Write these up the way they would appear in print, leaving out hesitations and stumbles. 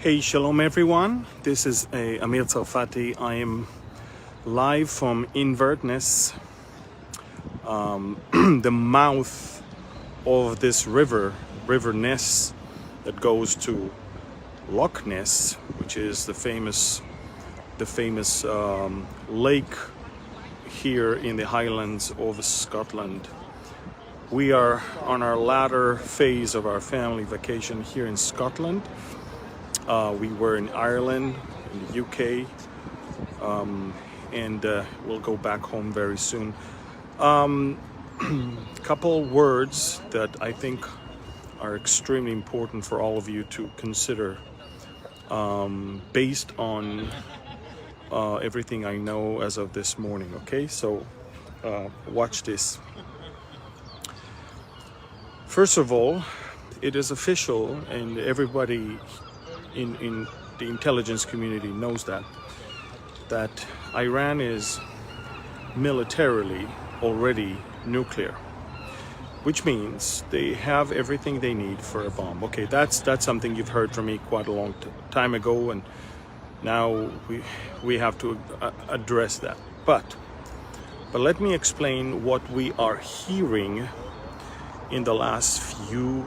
Hey, shalom everyone. This is Amir Tsarfati. I am live from Inverness, the mouth of this river Ness, that goes to Loch Ness, which is the famous lake here in the Highlands of Scotland. We are on our latter phase of our family vacation here in Scotland. We were in Ireland, in the UK, and we'll go back home very soon. Couple words that I think are extremely important for all of you to consider, based on everything I know as of this morning. Okay, so watch this. First of all, it is official, and everybody in the intelligence community knows that Iran is militarily already nuclear, which means they have everything they need for a bomb. Okay, that's something you've heard from me quite a long time ago, and now we have to address that. But let me explain what we are hearing in the last few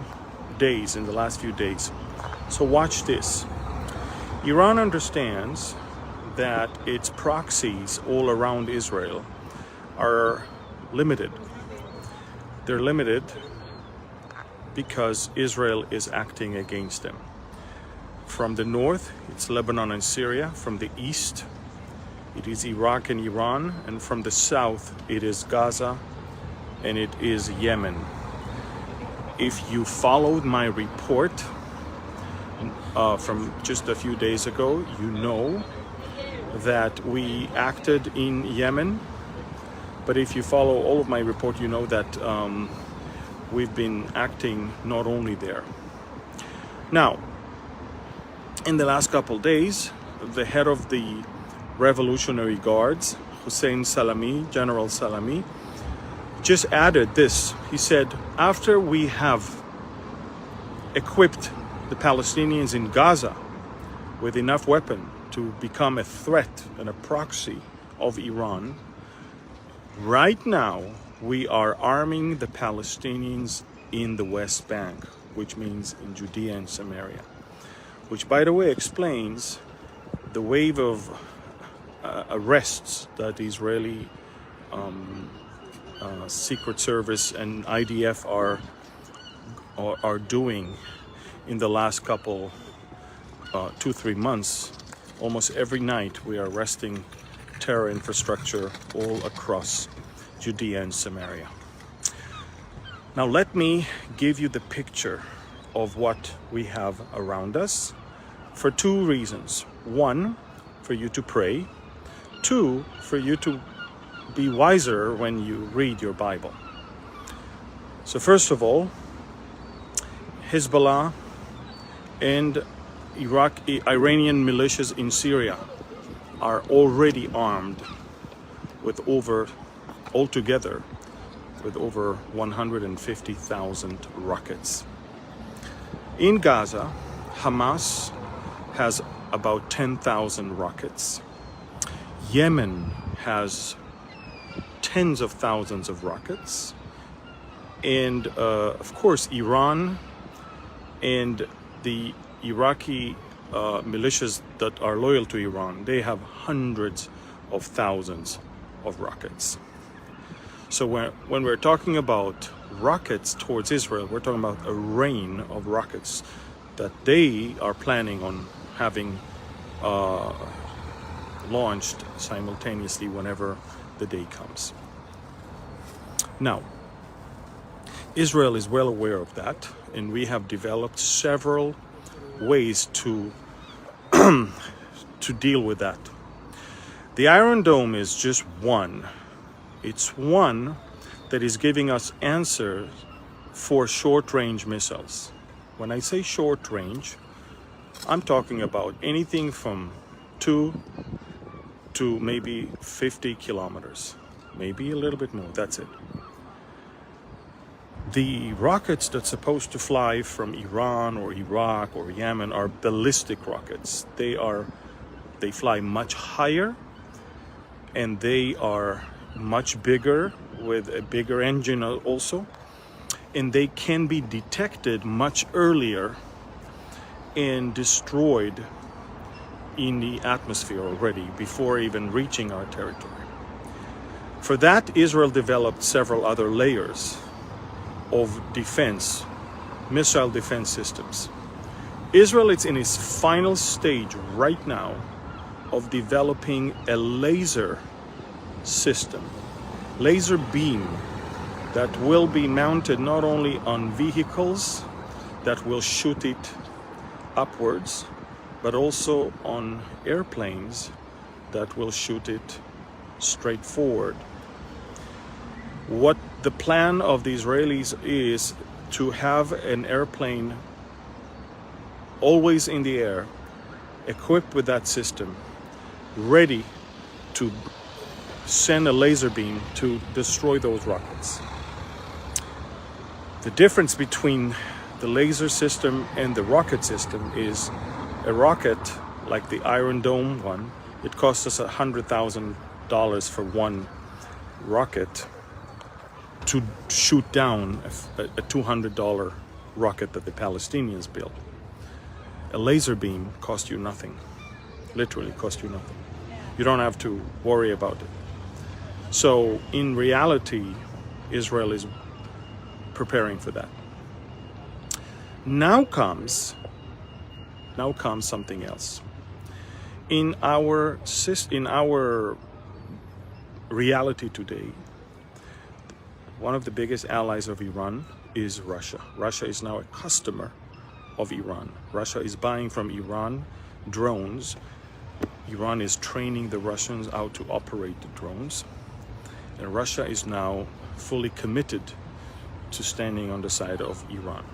days. So watch this. Iran understands that its proxies all around Israel are limited. They're limited because Israel is acting against them. From the north, it's Lebanon and Syria. From the east, it is Iraq and Iran. And from the south, it is Gaza and it is Yemen. If you followed my report from just a few days ago, you know that we acted in Yemen. But if you follow all of my report, you know that we've been acting not only there. Now, in the last couple days, the head of the Revolutionary Guards, Hussein Salami, General Salami, just added this. He said, after we have equipped the Palestinians in Gaza with enough weapon to become a threat and a proxy of Iran, right now we are arming the Palestinians in the West Bank, which means in Judea and Samaria, which, by the way, explains the wave of arrests that the Israeli Secret Service and IDF are doing in the last couple 2-3 months. Almost every night we are arresting terror infrastructure all across Judea and Samaria. Now let me give you the picture of what we have around us for two reasons. One, for you to pray. Two, for you to be wiser when you read your Bible. So first of all, Hezbollah and Iranian militias in Syria are already armed with altogether with over 150,000 rockets. In Gaza, Hamas has about 10,000 rockets. Yemen has tens of thousands of rockets. And of course, Iran and the Iraqi militias that are loyal to Iran, they have hundreds of thousands of rockets. So when we're talking about rockets towards Israel, we're talking about a rain of rockets that they are planning on having launched simultaneously whenever the day comes. Now, Israel is well aware of that, and we have developed several ways to deal with that. The Iron Dome is just one. It's one that is giving us answers for short-range missiles. When I say short-range, I'm talking about anything from 2 to maybe 50 kilometers, maybe a little bit more. That's it. The rockets that's supposed to fly from Iran or Iraq or Yemen are ballistic rockets. They fly much higher, and they are much bigger with a bigger engine also, and they can be detected much earlier and destroyed in the atmosphere already before even reaching our territory. For that, Israel developed several other layers of defense, missile defense systems. Israel is in its final stage right now of developing a laser system, laser beam, that will be mounted not only on vehicles that will shoot it upwards, but also on airplanes that will shoot it straight forward. What the plan of the Israelis is to have an airplane always in the air, equipped with that system, ready to send a laser beam to destroy those rockets. The difference between the laser system and the rocket system is a rocket like the Iron Dome one, it costs us $100,000 for one rocket to shoot down a $200 rocket that the Palestinians built. A laser beam costs you nothing, literally costs you nothing. You don't have to worry about it. So in reality, Israel is preparing for that. Now comes something else. In our reality today, one of the biggest allies of Iran is Russia. Russia is now a customer of Iran. Russia is buying from Iran drones. Iran is training the Russians how to operate the drones. And Russia is now fully committed to standing on the side of Iran.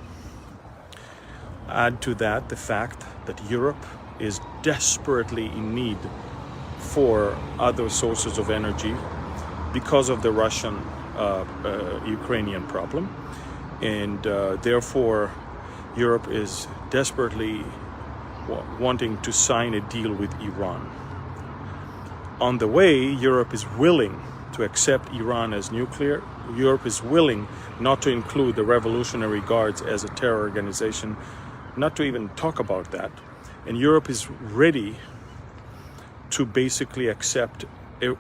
Add to that the fact that Europe is desperately in need for other sources of energy because of the Russian-Ukrainian problem. And therefore, Europe is desperately wanting to sign a deal with Iran. On the way, Europe is willing to accept Iran as nuclear. Europe is willing not to include the Revolutionary Guards as a terror organization, not to even talk about that. And Europe is ready to basically accept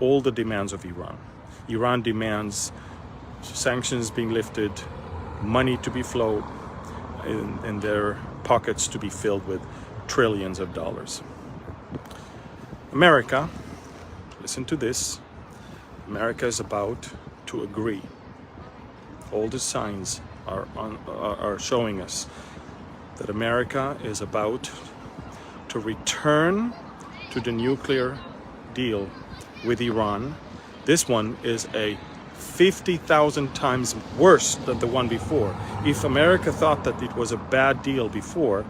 all the demands of Iran. Iran demands sanctions being lifted, money to be flowed, and their pockets to be filled with trillions of dollars. America, listen to this, America is about to agree. All the signs are showing us that America is about to return to the nuclear deal with Iran. This one is a 50,000 times worse than the one before. If America thought that it was a bad deal before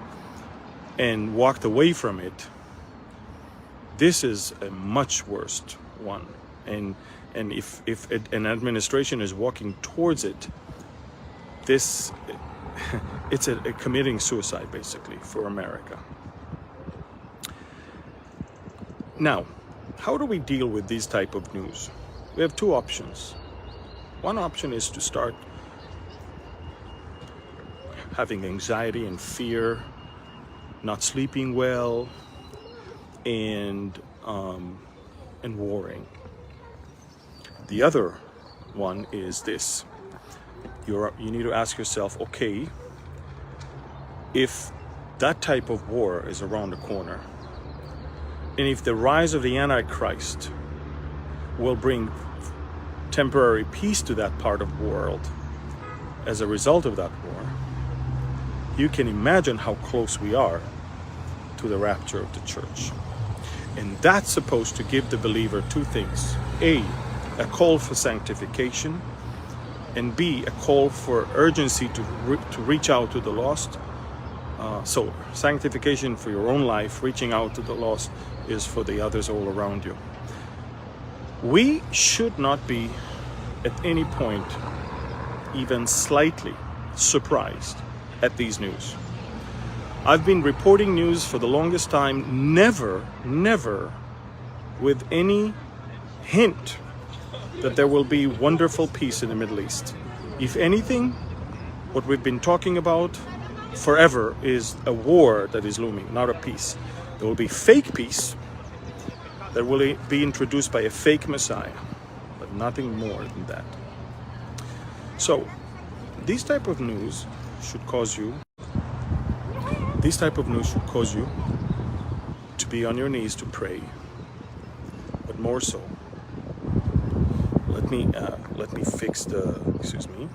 and walked away from it, this is a much worse one. And if an administration is walking towards it, it's a committing suicide basically for America. Now, how do we deal with these type of news? We have two options. One option is to start having anxiety and fear, not sleeping well, and worrying. The other one is this. You need to ask yourself, okay, if that type of war is around the corner, and if the rise of the Antichrist will bring temporary peace to that part of the world as a result of that war, you can imagine how close we are to the rapture of the church. And that's supposed to give the believer two things. A call for sanctification, and B, a call for urgency to reach out to the lost. So sanctification for your own life, reaching out to the lost is for the others all around you. We should not be at any point even slightly surprised at these news. I've been reporting news for the longest time, never with any hint that there will be wonderful peace in the Middle East. If anything, what we've been talking about forever is a war that is looming, not a peace. There will be fake peace that will be introduced by a fake Messiah, but nothing more than that. So, these type of news should cause you to be on your knees to pray. But more so, let me fix the, excuse me,